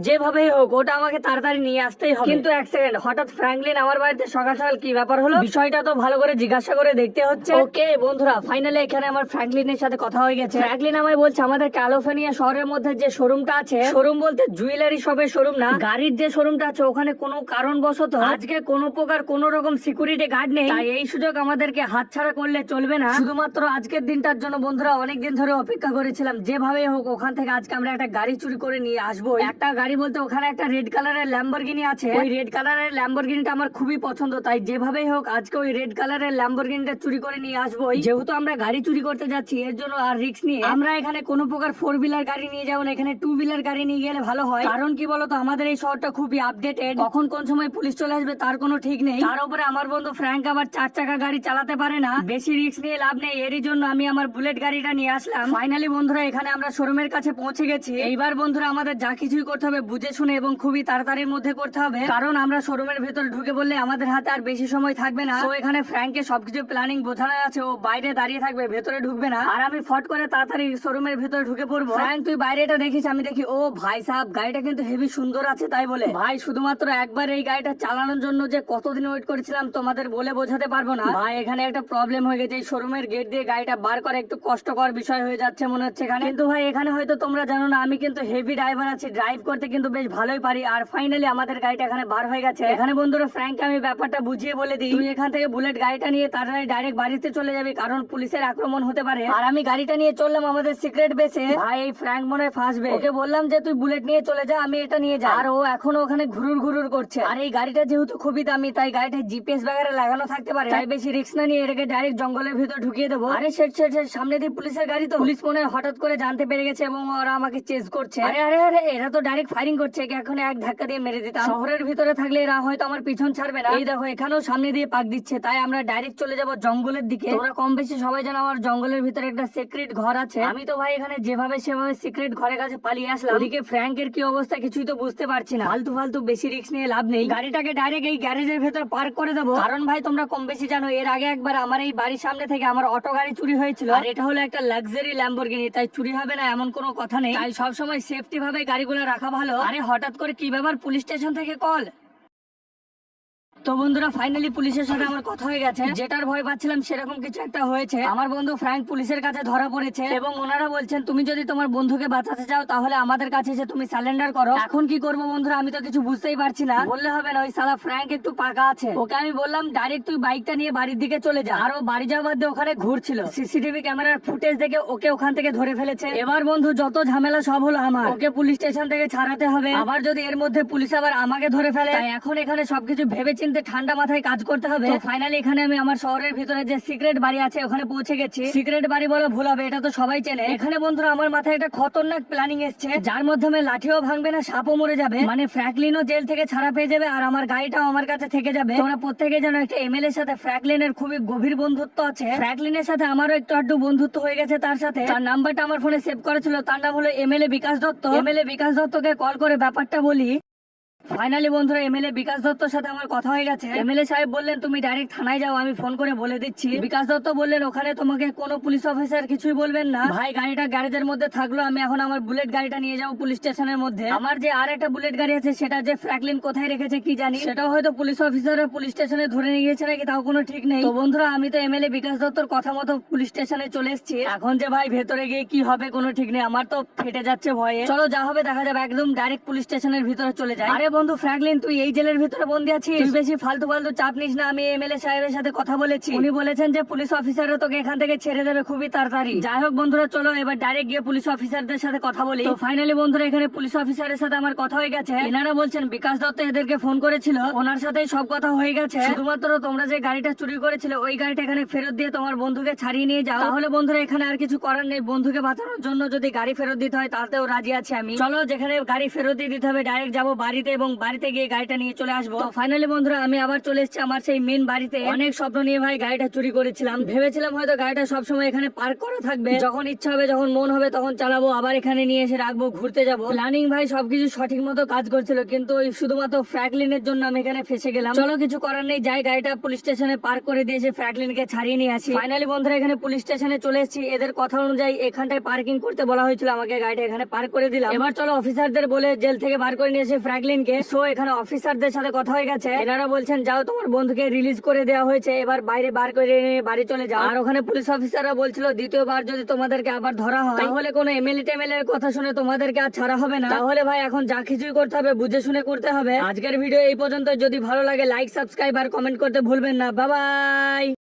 যেভাবেই হোক ওটা আমাকে তাড়াতাড়ি নিয়ে আসতেই হবে। কিন্তু এক সেকেন্ড, হঠাৎ ফ্র্যাঙ্কলিন আমার বাড়িতে সকাল সকাল কি ব্যাপার হলো? বিষয়টা তো ভালো করে জিজ্ঞাসা করে দেখতে হচ্ছে। ওকে বন্ধুরা, ফাইনালি এখানে আমার ফ্র্যাঙ্কলিনের সাথে কথা হয়ে গেছে। ফ্র্যাঙ্কলিন আমায় বলছে আমাদের ক্যালিফোর্নিয়া শহরের মধ্যে যে শোরুমটা আছে, শোরুম বলতে জুয়েলারি শপের শোরুম না, গাড়ির যে শোরুমটা আছে ওখানে কোনো কারণবশত আজকে কোনো প্রকার কোনো রকম সিকিউরিটি গার্ড নেই। তাই এই সুযোগ আমাদেরকে হাতছাড়া করলে চলবে না। শুধুমাত্র আজকের দিনটার জন্য বন্ধুরা অনেকদিন ধরে অপেক্ষা করেছিলাম। যেভাবে হোক ওখান থেকে আজকে আমরা একটা গাড়ি চুরি করে নিয়ে আসবো। একটা গাড়ি বলতে ওখানে একটা রেড কালারের ল্যাম্বরগিনি আছে। ওই রেড কালারের ল্যাম্বরগিনিটা আমার খুবই পছন্দ, তাই যেভাবেই হোক আজকে ওই রেড কালারের ল্যাম্বরগিনিটা চুরি করে নিয়ে আসবো। যেহেতু আমরা গাড়ি চুরি করতে যাচ্ছি এর জন্য আর রিস্ক নিয়ে আমরা এখানে কোনো প্রকার 4 হুইলার গাড়ি নিয়ে যাবো না, এখানে 2 হুইলার গাড়ি নিয়ে গেলে ভালো হয়। কারণ কি বলতো, আমাদের এই শহরটা খুবই আপডেটেড, কখন কোন সময় পুলিশ চলে আসবে তার কোনো ঠিক নেই। তার উপরে আমার বন্ধু ফ্র্যাঙ্ক আবার 4 চাকা গাড়ি চালাতে পারে না, বেশি রিস্ক নিয়ে লাভ নেই। এরই জন্য আমি আমার বুলেট গাড়িটা নিয়ে আসলাম। ফাইনালি বন্ধুরা এখানে আমরা শোরুমের কাছে পৌঁছে গেছি। এইবার বন্ধুরা আমাদের যা কিছুই করতে হবে বুঝে শুনে এবং খুবই তাড়াতাড়ির মধ্যে করতে হবে, কারণ আমরা শোরুমের ভেতরে ঢুকে বললে আমাদের হাতে আর বেশি সময় থাকবে না। তো এখানে ফ্র্যাঙ্ককে সবকিছু প্ল্যানিং বোঝানো আছে, ও বাইরে দাঁড়িয়ে থাকবে, ভেতরে ঢুকবে না, আর আমি ফট করে তাড়াতাড়ি শোরুমের ভেতরে ঢুকে পড়বো। ফ্র্যাঙ্ক তুই বাইরেটা দেখিস? আমি দেখি ও ভাই সাহেব গাড়িটা কিন্তু হেভি সুন্দর আছে। তাই বলে ভাই শুধুমাত্র একবার এই গাড়িটা চালানোর জন্য যে কতদিন ওয়েট করেছিলাম তোমাদের বলে বোঝাতে পারবো না। ভাই এখানে একটা প্রবলেম হয়ে গেছে, এই শোরুমের গেট দিয়ে গাড়িটা বার করা একটু কষ্টকর বিষয় হয়ে যাচ্ছে মনে হচ্ছে এখানে। কিন্তু ভাই এখানে হয়তো তোমরা জানো না আমি কিন্তু হেভি ড্রাইভার আছি, ড্রাইভ করতে কিন্তু বেশ ভালোই পারি। আর ফাইনালি আমাদের গাড়িটা এখানে বার হয়ে গেছে। এখানে বন্ধুরা ফ্র্যাঙ্ককে আমি ব্যাপারটা বুঝিয়ে বলে দিই, তুই এখান থেকে বুলেট গাড়িটা নিয়ে তাড়াতাড়ি ডাইরেক্ট বাড়িতে চলে যাবি, কারণ পুলিশের আক্রমণ হতে পারে। আর আমি গাড়িটা নিয়ে চললাম আমাদের সিক্রেট বেসে। ভাই এই ফ্র্যাঙ্ক মনে হয় ফাঁসবে, ওকে বললাম যে তুই বুলেট নিয়ে চলে যা, আমি এটা নিয়ে যা, আর ও এখনো ওখানে ঘুরুর ঘুরুর করছে। আর এই গাড়িটা যেহেতু খুবই দামি তাই গাড়িটা জিপিএস ব্যাগারে লাগানো থাকতে পারে, তাই বেশি রিস্ক না নিয়ে এটাকে ডাইরেক্ট জঙ্গলের ভিতর ঢুকিয়ে দেবো। আরে সেট সেট সেট, সামনে দিয়ে পুলিশের গাড়ি, তো পুলিশ মনে হয় হঠাৎ করে জানতে পেরে গেছে এবং ওরা আমাকে চেজ করছে। আরে আরে আরে, এরা তো ডাইরেক্ট ফায়ারিং করছে, একে এখন এক ধাক্কা দিয়ে মেরে দিতাম। শহরের ভিতরে থাকলে এরা হয়তো আমার পিছন ছাড়বে না। এই দেখো এখানেও সামনে দিয়ে পাক দিচ্ছে, তাই আমরা ডাইরেক্ট চলে যাব জঙ্গলের দিকে। তোমরা কম বেশি সবাই জানো আমার জঙ্গলের ভিতরে একটা সিক্রেট ঘর আছে। আমি তো ভাই এখানে যেভাবে সেভাবে সিক্রেট ঘরের কাছে পালিয়ে আসলাম। ওদিকে ফ্র্যাঙ্কের কি অবস্থা কিছুই তো বুঝতে পারছি না। ফালতু ফালতু বেশি রিস্ক নিয়ে লাভ নেই, গাড়িটাকে ডাইরেক্ট এই গ্যারেজের ভেতর পার্ক করে দেবো। কারণ ভাই তোমরা কম বেশি জানো এর আগে একবার আমার এই বাড়ির সামনে থেকে আমার অটো গাড়ি চুরি হয়েছিল, আর এটা হলো একটা লাক্সারি ল্যাম্বরগিনি, তাই চুরি হবে না এমন কোনো কথা নেই। তাই সবসময় সেফটি ভাবে গাড়িগুলো রাখা ভালো। আরে হঠাৎ করে কি ব্যাপার, পুলিশ স্টেশন থেকে কল? তো বন্ধুরা ফাইনালি পুলিশের সাথে আমার কথা হয়ে গেছে, যেটার ভয় পাচ্ছিলাম সেরকম কিছু একটা হয়েছে। আমার বন্ধু ফ্র্যাঙ্ক পুলিশের কাছে ধরা পড়েছে এবং ওনারা বলছেন তুমি যদি তোমার বন্ধুকে বাঁচাতে চাও তাহলে আমাদের কাছে এসে তুমি সারেন্ডার করো। এখন কি করবো বন্ধুরা আমি তো কিছু বুঝতেই পারছি না। বললে হবে না, ওই সালা ফ্র্যাঙ্ক একটু পাকা আছে, ওকে আমি বললাম ডাইরেক্ট তুই বাইকটা নিয়ে বাড়ির দিকে চলে যা, আর ও বাড়ি যাওয়ার বাদে ওখানে ঘুরছিল। সিসিটিভি ক্যামেরার ফুটেজ দেখে ওকে ওখান থেকে ধরে ফেলেছে। এবার বন্ধু যত ঝামেলা সব হলো আমার, ওকে পুলিশ স্টেশন থেকে ছাড়াতে হবে। আবার যদি এর মধ্যে পুলিশ আবার আমাকে ধরে ফেলে, তাই এখন এখানে সবকিছু ভেবে চিন্তে ঠান্ডা মাথায় কাজ করতে হবে। ফাইনালি এখানে আমি আমার শহরের ভিতরে যে সিক্রেট বাড়ি আছে ওখানে পৌঁছে গেছি। সিক্রেট বাড়ি বলা ভুল হবে, এটা তো সবাই চেনে। এখানে বন্ধুরা আমার মাথায় একটা খতরনাক প্ল্যানিং এসছে, যার মাধ্যমে লাঠিও ভাঙবে না, সাপও মরে যাবে, মানে ফ্র্যাঙ্কলিনও জেল থেকে ছাড়া পেয়ে যাবে আর আমার গাড়িটাও আমার কাছে থেকে যাবে। তোমরা প্রত্যেকে জানো একটা এমএলএ সাথে ফ্র্যাঙ্কলিনের খুবই গভীর বন্ধুত্ব আছে। ফ্র্যাঙ্কলিনের সাথে আমারও একটু আধটু বন্ধুত্ব হয়ে গেছে তার সাথে। তার নাম্বারটা আমার ফোনে সেভ করা ছিল, তার নাম হলো এমএলএ বিকাশ দত্ত। এমএলএ বিকাশ দত্তকে কল করে ব্যাপারটা বলি। ফাইনালি বন্ধুরা এমএলএ বিকাশ দত্তর সাথে আমার কথা হয়ে গেছে। এমএলএ সাহেব বললেন তুমি ডাইরেক্ট থানায় যাও, আমি ফোন করে বলে দিচ্ছি। বিকাশ দত্ত বললেন ওখানে তোমাকে কোনো পুলিশ অফিসার কিছুই বলবেন না। ভাই গাড়িটা গ্যারেজের মধ্যে থাকলো, আমি এখন আমার বুলেট গাড়িটা নিয়ে যাবো পুলিশ স্টেশনের মধ্যে। আমার যে আর একটা বুলেট গাড়ি আছে সেটা যে ফ্র্যাঙ্কলিন কোথায় রেখেছে কি জানি, সেটাও হয়তো পুলিশ অফিসাররা পুলিশ স্টেশনে ধরে নিয়ে গেছে নাকি তাও কোনো ঠিক নেই। তো বন্ধুরা আমি তো এমএলএ বিকাশ দত্তর কথা মতো পুলিশ স্টেশনে চলে এসেছি। এখন যে ভাই ভেতরে গিয়ে কি হবে কোনো ঠিক নেই, আমার তো ফেটে যাচ্ছে ভয়ে। চলো যা হবে দেখা যাবে, একদম ডাইরেক্ট পুলিশ স্টেশনের ভিতরে চলে যায়। আরে বন্ধু ফ্র্যাঙ্কলিন তুই এই জেলের ভিতরে বন্দি আছিস, তুই বেশি ফালতু ফালতু চাপ নিস না। আমি এমএলএ সাহেবের সাথে কথা বলেছি, উনি বলেছেন যে পুলিশ অফিসাররা তোকে এখান থেকে ছেড়ে দেবে খুবই তাড়াতাড়ি। যাই হোক বন্ধুরা চলো এবার ডাইরেক্ট গিয়ে পুলিশ অফিসারদের সাথে কথা বলি। তো ফাইনালি বন্ধুরা এখানে পুলিশ অফিসারের সাথে আমার কথা হয়ে গেছে। এনারা বলছেন বিকাশ দত্ত এদেরকে ফোন করেছিল, ওনার সাথেই সব কথা হয়ে গেছে। শুধুমাত্র তোমরা যে গাড়িটা চুরি করেছিলে ওই গাড়িটা এখানে ফেরত দিয়ে তোমার বন্ধুকে ছাড়িয়ে নিয়ে যাও। তাহলে বন্ধুরা এখানে আর কিছু করার নেই, বন্ধুকে বাঁচানোর জন্য যদি গাড়ি ফেরত দিতে হয় তাতেও রাজি আছি আমি। চলো যেখানে গাড়ি ফেরত দিয়ে দিতে হবে ডাইরেক্ট যাবো বাড়িতে এবং বাড়িতে গিয়ে গাড়িটা নিয়ে চলে আসবো। তো ফাইনালি বন্ধুরা আমি আবার চলে এসেছি আমার সেই মেন বাড়িতে। অনেক স্বপ্ন নিয়ে ভাই গাড়িটা চুরি করেছিলাম, ভেবেছিলাম হয়তো গাড়িটা সবসময় এখানে পার্ক করা থাকবে, যখন ইচ্ছা হবে যখন মন হবে তখন চালাবো, আবার এখানে নিয়ে এসে রাখবো, ঘুরতে যাবো। প্ল্যানিং ভাই সবকিছু সঠিক মতো কাজ করছিল, কিন্তু ওই শুধুমাত্র ফ্র্যাঙ্কলিনের জন্য আমি এখানে ফেসে গেলাম। চলো কিছু করার নেই, যাই গাড়িটা পুলিশ স্টেশনে পার্ক করে দিয়েছে, ফ্র্যাঙ্কলিনকে ছাড়িয়ে নিয়ে আসি। ফাইনালি বন্ধুরা এখানে পুলিশ স্টেশনে চলে এসেছি। এদের কথা অনুযায়ী এখানটায় পার্কিং করতে বলা হয়েছিল আমাকে, গাড়িটা এখানে পার্ক করে দিলাম। এবার চলো অফিসারদের বলে জেল থেকে বার করে নিয়ে এসে ফ্র্যাঙ্কলিনকে। সো এখানে অফিসারদের সাথে কথা হয়ে গেছে, এনারা বলছেন যাও তোমার বন্ধুকে রিলিজ করে দেওয়া হয়েছে, এবার বাইরে বার করে নিয়ে বাড়ি চলে যাও। আর ওখানে পুলিশ অফিসাররা বলছিল দ্বিতীয়বার যদি তোমাদেরকে আবার ধরা হয় তাহলে কোনো এমএলএ টেমএলএ এর কথা শুনে তোমাদেরকে আর ছাড়া হবে না। তাহলে ভাই এখন যা কিছুই করতে হবে বুঝে শুনে করতে হবে। আজকের ভিডিও এই পর্যন্ত, যদি ভালো লাগে লাইক সাবস্ক্রাইব আর কমেন্ট করতে ভুলবেন না। Bye bye.